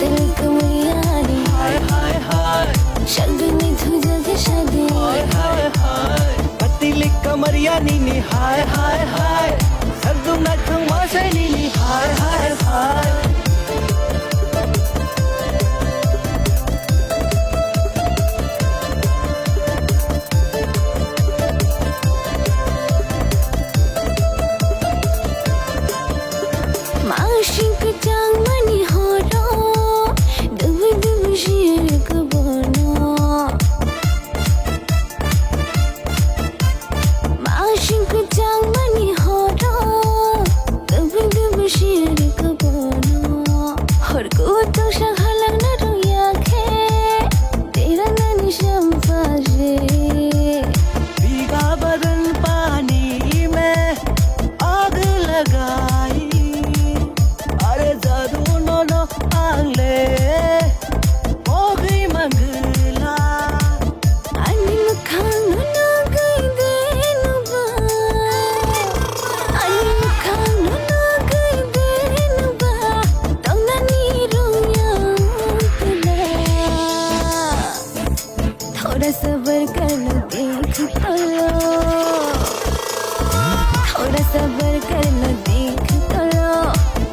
पतली कमरिया नी हाय हाय हाय शगल में तू जगह शादी हाय हाय हाय पतली कमरिया नी हाय हाय हाय सर्दुम ना थमाशे नी हाय हाय हाय माशिक चांग मनी हो रो दुब दुब शेर कबनो माशिक चांग मनी हो रो दुब दुब शेर कबनो हर को तो शहलग न रोया खे तेरा ननी शंफाजे भीगा बदन पानी में आग लगाई अरे जादू नो आंगले मोगी मंगला अनिल खान ना गई देनुबा अनिल खान ना गई देनुबा तो ननी रोया तुला थोड़ा सब्र कर लो देख तो लो थोड़ा सब्र कर लो देख तो लो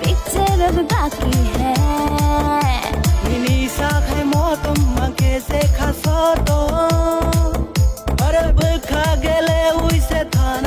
पिक्चर अब बाकी है